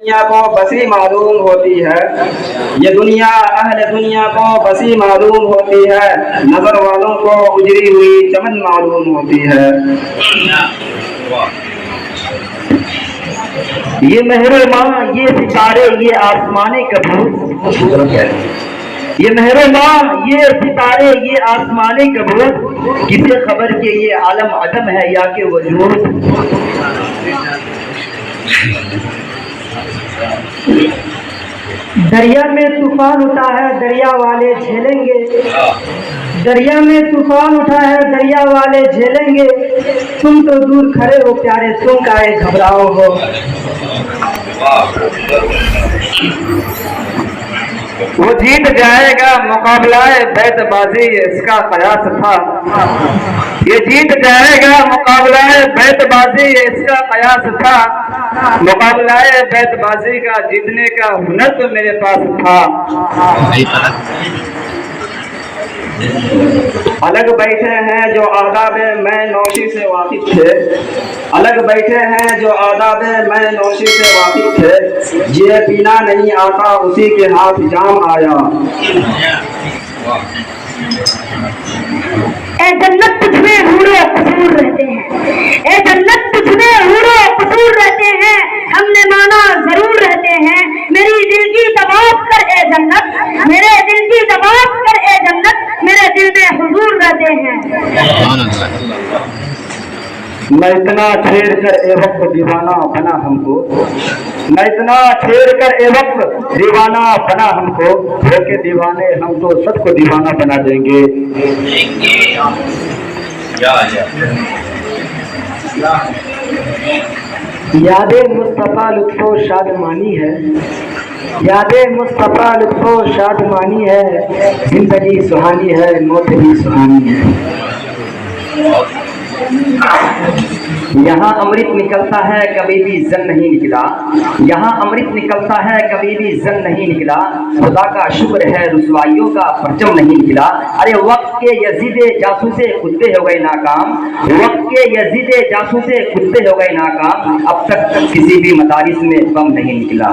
दुनिया को बसी मालूम होती है, ये दुनिया अहले दुनिया को बसी मालूम होती है, नजर वालों को उजरी हुई चमन मालूम होती है। ये मेहरे माँ, ये सितारे, ये आसमाने कबूतर, ये मेहरे माँ, ये सितारे, ये आसमाने कबूतर, किसे खबर के ये आलम अदम है या के वजूद। दरिया में तूफान उठा है, दरिया वाले झेलेंगे। दरिया में तूफान उठा है, दरिया वाले झेलेंगे। तुम तो दूर खड़े हो प्यारे, तुम काहे घबराओ हो। वो जीत जाएगा मुकाबलाए बैतबाजी, इसका कयास था। ये जीत जाएगा मुकाबलाए बैतबाजी, इसका कयास था। मुकाबलाए बैतबाजी का जीतने का हुनर तो मेरे पास था। अलग बैठे हैं जो आदाब मैं नौशी से वाकिफ थे, अलग बैठे हैं जो आदाब मैं नौशी से वाकिफ थे। ये पीना नहीं आता उसी के हाथ जाम आया। ए जन्नत तुझमें हूरो कसूर रहते हैं, ए जन्नत तुझमें हूरो कसूर रहते हैं। हमने माना जरूर रहते हैं। मेरी दिल की तवाफ कर ए जन्नत, मेरे दिल की तवाफ कर ए जन्नत, मेरे दिल में हुजूर रहते हैं। मैं इतना छेड़ कर ए वक्त दीवाना बना हमको, मैं इतना छेड़ कर ए वक्त दीवाना बना हमको, होके दीवाने हम तो सबको दीवाना बना देंगे। यादे मुस्तफा लुत्फो शादमानी है, यादे मुस्तफा लुत्फो शादमानी है। जिंदगी सुहानी है, मौत भी सुहानी है। यहाँ अमृत निकलता है कभी भी जन नहीं निकला, यहाँ अमृत निकलता है कभी भी जन नहीं निकला। खुदा का शुक्र है रुसवाइयों का परचम नहीं निकला। अरे वक्त के यजीदे जासूसे कुत्ते हो गए नाकाम, वक्त के यजीदे जासूसे कुत्ते हो गए नाकाम। अब तक किसी भी मदारिस में बम नहीं निकला।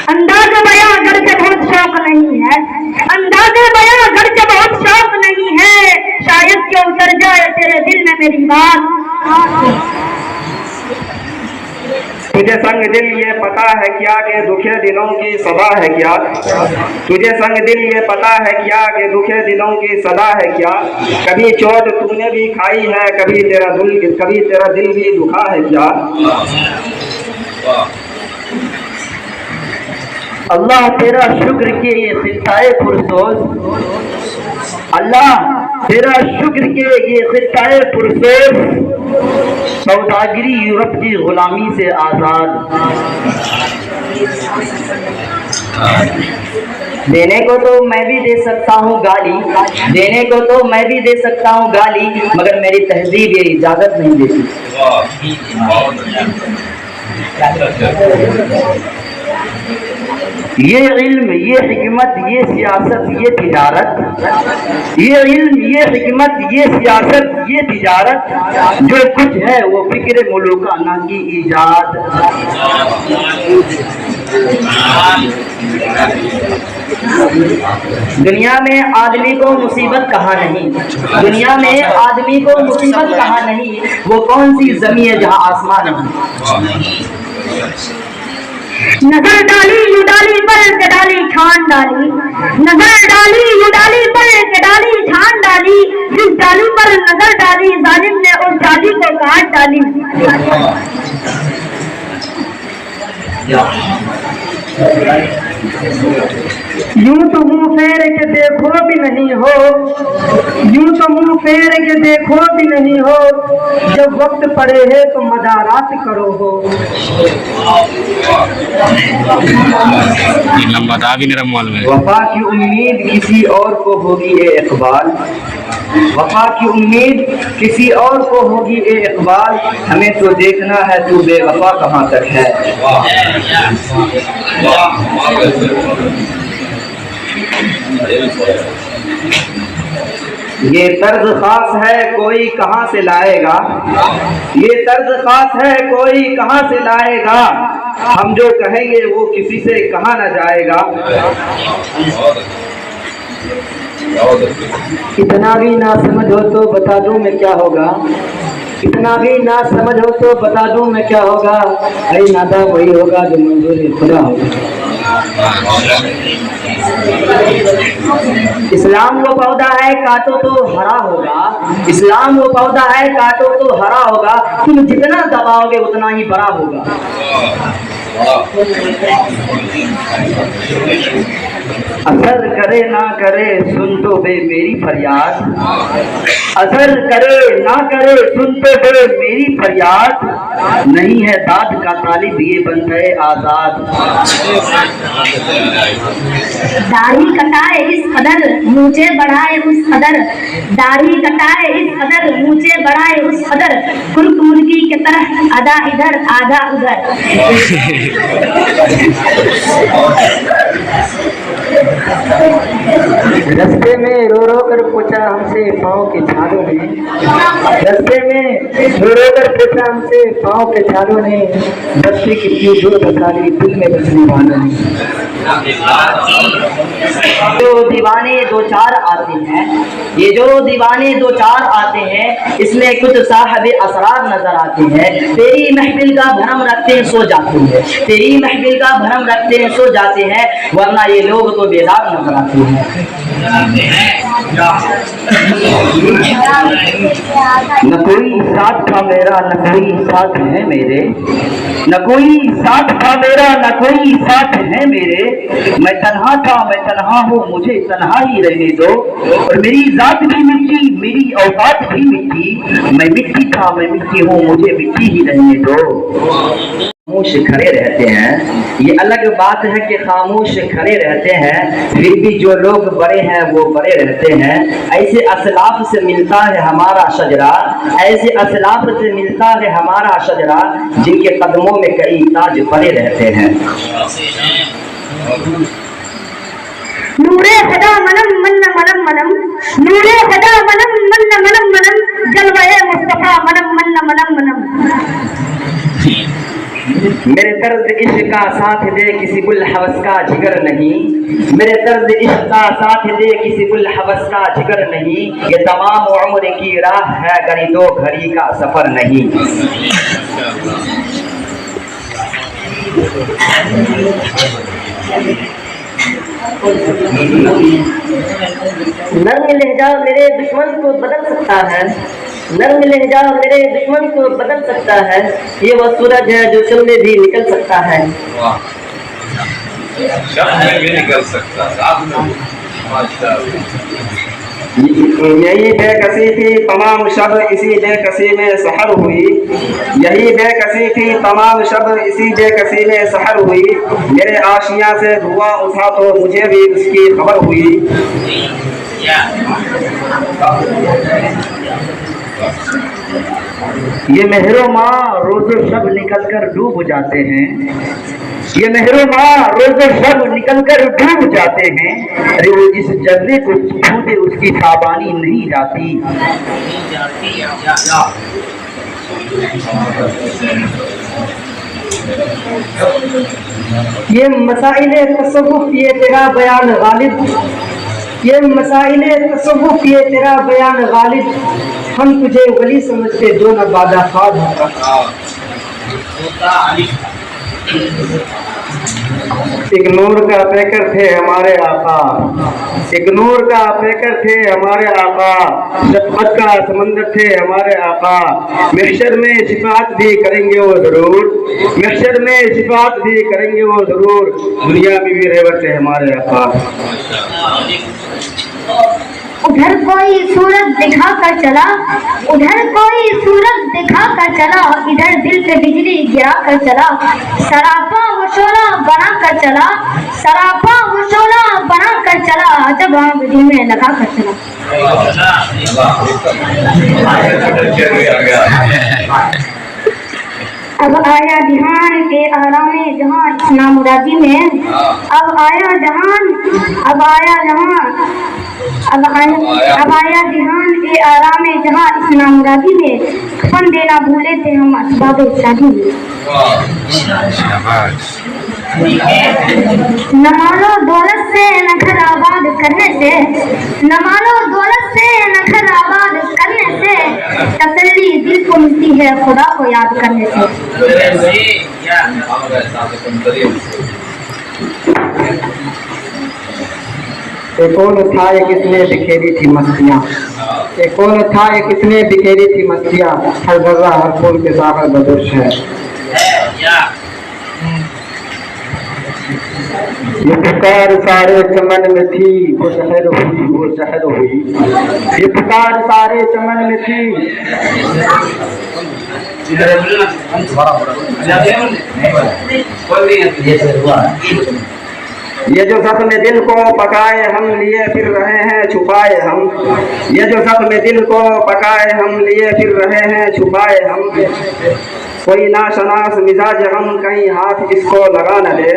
अंदाज़ बयां अगरचे बहुत शौक नहीं है, अंदाज़ बयां अगरचे बहुत शौक नहीं है। शायद कि उतर जाए तेरे दिल में मेरी बात। तुझे संग दिल ये पता है क्या कि दुखे दिलों की सदा है क्या, तुझे संग दिल ये पता है क्या कि दुखे दिलों की सदा है क्या। कभी चोट तूने भी खाई है, कभी तेरा दिल भी दुखा है क्या। अल्लाह तेरा शुक्र के ये खिताए पुरसोज, अल्लाह तेरा शुक्र के ये खिताए पुरसोज। सौदागरी यूरोप की गुलामी से आजाद, देने को तो मैं भी दे सकता हूँ गाली, देने को तो मैं भी दे सकता हूँ गाली, मगर मेरी तहजीब ये इजाजत नहीं देती। ये इल्म, ये हिकमत, ये सियासत, ये तिजारत, ये इल्म, ये हिकमत, ये सियासत, ये तिजारत, जो कुछ है वो फिक्र मुल्का ना की ईजाद। दुनिया में आदमी को मुसीबत कहा नहीं, दुनिया में आदमी को मुसीबत कहा नहीं। वो कौन सी जमीन है जहाँ आसमान नहीं। नजर डाली यू डाली पर के डाली छान डाली, नजर डाली यू डाली पर के डाली छान डाली। जिस डाली पर नजर डाली जालिम ने उस डाली को काट डाली। यूं तो मुंह फेर के देखो भी नहीं हो, यूं तो मुंह फेर के देखो भी नहीं हो। जब वक्त पड़े है तो मदारात करो हो। वफा की उम्मीद किसी और को होगी ए इकबाल, वफा की उम्मीद किसी और को होगी ए इकबाल। हमें तो देखना है तू बेवफा कहाँ तक है। ये तर्ज खास है कोई कहाँ से लाएगा, ये तर्ज खास है कोई कहाँ से लाएगा, हम जो कहेंगे वो किसी से कहा न जाएगा। इतना भी ना समझ हो तो बता दूं मैं क्या होगा, इतना भी ना समझ हो तो बता दूं मैं क्या होगा, अरे नादा वही होगा जो मंजूर खुदा होगा। इस्लाम वो पौधा है काटो तो हरा होगा, इस्लाम वो पौधा है काटो तो हरा होगा, तुम जितना दबाओगे उतना ही बड़ा होगा। असर करे ना करे सुन तो बे मेरी फरियाद, असर करे ना करे सुन तो बे मेरी फरियाद, नहीं है दाद का तालिब ये बनते आजाद। दाढ़ी कटाए इस कदर मुझे बढ़ाए उस कदर, दाढ़ी कटाए इस कदर मुझे बढ़ाए उस कदर, कुर्क मुर्गी की तरह आधा इधर आधा उधर। रस्ते में रो रो कर पूछा हमसे पाँव के छालों ने, रस्ते में रो रो कर पूछा हमसे पाँव के छालों ने, बस्ती कितनी दूर बसा ली दिल में बसने वालों ने। जो दीवाने दो चार आते हैं, ये जो दीवाने दो चार आते हैं, इसमें कुछ साहब असरार नजर आते हैं। तेरी महफिल का भरम रखते हैं सो जाते हैं, तेरी महफिल का भरम रखते हैं सो जाते हैं, वरना ये लोग तो बेदाग नजर आते हैं। न कोई साथ था मेरा न कोई साथ है मेरे, न कोई साथ था मेरा न कोई साथ है मेरे, मैं तन्हा था मैं तन्हा हूँ मुझे तन्हा ही रहने दो, और मेरी जात भी मिट्टी मेरी औकात भी मिट्टी, मैं मिट्टी था मैं मिट्टी हूँ मुझे मिट्टी ही रहने दो। खामोश खड़े रहते हैं, ये अलग बात है कि खामोश खड़े रहते हैं, फिर भी जो लोग बड़े हैं वो बड़े रहते हैं। ऐसे असलाफ से मिलता है हमारा शजरा, ऐसे असलाफ से मिलता है हमारा शजरा, जिनके कदमों में कई ताज पड़े रहते हैं। नूरे सदा मनम मन मनम मनम, नूरे सदा मनम मन मनम मनम, जलवाए मुस्तफा मनम मन मनम मनम। मेरे तर्ज इश्क का साथ दे किसी बुल हवस का जिगर नहीं, मेरे तर्ज इश्क का साथ दे किसी बुल हवस का जिगर नहीं, ये तमाम उम्र की राह है गरी दो घड़ी का सफर नहीं। नर्म लहजा मेरे दुश्मन को बदल सकता है, नर्म लहजा मेरे दुश्मन को बदल सकता है, ये वो सूरज है जो चल में भी निकल सकता है। भी निकल सकता यही बेकसी थी तमाम शब इसी बेकसी में सहर हुई, यही बेकसी थी तमाम शब इसी बेकसी में सहर हुई, मेरे आशियां से धुआं उठा तो मुझे भी उसकी खबर हुई। ये मेहरो माँ रोज़ो शब निकल कर डूब जाते हैं, ये मेहरो माँ रोज़ो शब निकल कर डूब जाते हैं, अरे वो जिस जर्रे को छूते उसकी साबानी नहीं जाती। ये मसाइले तसव्वुफ ये तेरा बयान गालिब, ये मसाइले तसव्वुफ ये तेरा बयान गालिब, हम तुझे वली समझते जो न बादा खाद होता। एक नूर का पैकर थे हमारे आका, एक नूर का पैकर थे हमारे आका, शफ़क़त का समंदर थे हमारे आका, महशर में शिफात भी करेंगे वो जरूर, महशर में शिफात भी करेंगे वो जरूर, दुनिया में भी रहमत थे हमारे आका। उधर कोई सूरज दिखा कर चला, उधर कोई सूरज दिखा कर चला, इधर दिल पे बिजली गिरा कर चला, सरापा वो शोला बना कर चला, सरापा वो शोला बना कर चला, जब आग में लगा कर चला। अब आया ध्यान के आरामे जहां इस्लाम मुरादी में, अब आया जहान, अब आया जहां अब आया ध्यान ए आराम जहाँ इस नामुरादी में अपन देना भूले थे हम असबाब शादी में। न मानो दौलत से न घर आबाद करने से, न मानो दौलत से न घर आबाद करने से, तसल्ली दिल को मिलती है खुदा को याद करने से। एक कौन था ये किसने बिखेरी थी मस्तियाँ, एक कौन था ये किसने बिखेरी थी मस्तियाँ, हर जर्रा हर फूल के सागर बदुश है। ये पुकार सारे चमन में थी वो शहर हुई, वो शहर हुई। ये पुकार सारे चमन में थी। ये जो जख्म दिल को पकाए हम लिए फिर रहे हैं छुपाए हम, ये जो जख्म दिल को पकाए हम लिए फिर रहे हैं छुपाए हम। कोई नाशनास मिजाज हम कहीं हाथ इसको लगा न दे।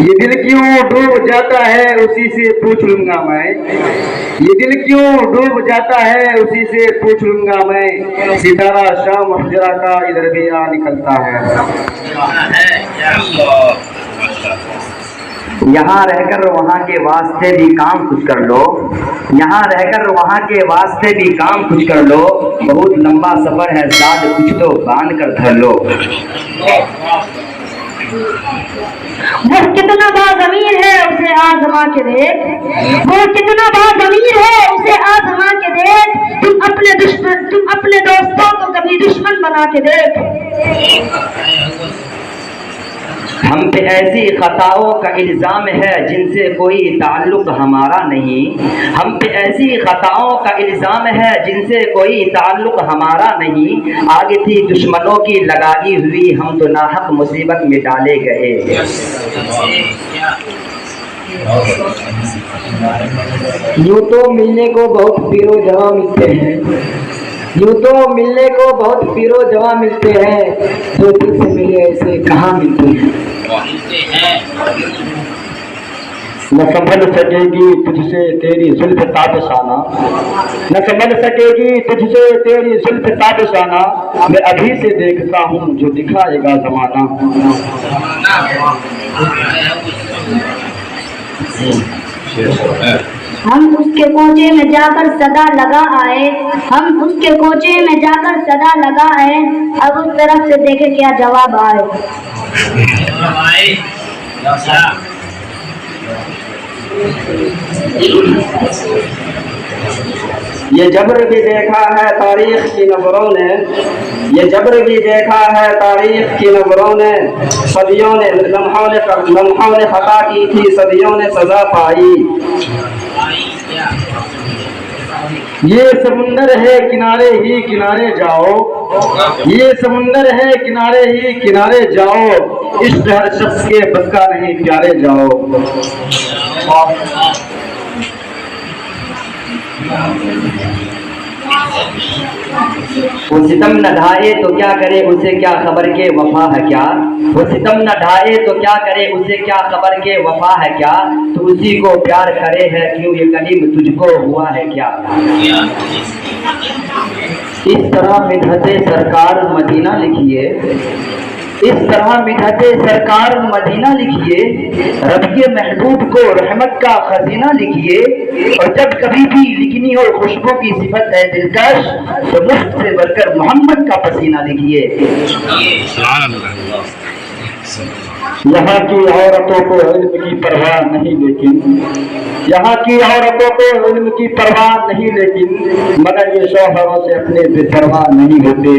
ये दिल क्यों डूब जाता है उसी से पूछ लूंगा मैं, ये दिल क्यों डूब जाता है उसी से पूछ लूंगा मैं। सितारा शाम हुजरा का इधर भी आ निकलता है। यहाँ रहकर वहाँ के वास्ते भी काम कुछ कर लो, यहाँ रहकर वहाँ के वास्ते भी काम कुछ कर लो। बहुत लंबा सफर है साथ कुछ तो बांध कर धर लो। वो कितना बाज़मीर है उसे आज़मा के देख, वो कितना बाज़मीर है उसे आज़मा के देख। तुम अपने दोस्तों को कभी दुश्मन बना के देख। हम पे ऐसी खताओं का इल्ज़ाम है जिनसे कोई ताल्लुक हमारा नहीं, हम पे ऐसी खताओं का इल्ज़ाम है जिनसे कोई ताल्लुक हमारा नहीं। आगे थी दुश्मनों की लगाई हुई हम तो नाहक मुसीबत में डाले गए। यूं तो मिलने को बहुत पीरो जवा मिलते हैं, यूं तो मिलने को बहुत पीरो जवा मिलते हैं, जो दिल से मिले ऐसे कहाँ मिलते हैं। न संभल सकेगी तुझसे तेरी जुल्फ ताबशाना, न संभल सकेगी तुझसे तेरी जुल्फ ताबशाना। मैं अभी से देखता हूँ जो दिखाएगा जमाना। हम उसके कोचे में जाकर सदा लगा आए, हम उसके कोचे में जाकर सदा लगा आए। अब उस तरफ से देखे क्या जवाब आए। ये जबर भी देखा है तारीख की नजरों ने, ये जबर भी देखा है तारीख की नजरों ने। सदियों ने लम्हों ने खता की थी, सदियों ने सजा पाई। ये समुंदर है किनारे ही किनारे जाओ, ये समुंदर है किनारे ही किनारे जाओ। इश्क हर शख्स के बस का नहीं प्यारे जाओ। वो सितम न ढाए तो क्या करे उसे क्या खबर के वफा है क्या, वो सितम न ढाए तो क्या करे उसे क्या खबर के वफा है क्या। तो उसी को प्यार करे है क्यों ये कलीम तुझको हुआ है क्या। इस तरह मिधते सरकार मदीना लिखिए, इस तरह मिधते सरकार मदीना लिखिए। रब के महबूब को रहमत का खजीना लिखिए। और जब कभी भी लिखनी हो खुशबू की सिफत है दिलकश, तो मुफ्त से बढ़कर मोहम्मद का पसीना लिखिए। यहाँ की औरतों को इल्म की परवाह नहीं लेकिन, यहाँ की औरतों को इल्म की परवाह नहीं लेकिन, मगर ये शौहरों से अपने बेपरवाह नहीं होते।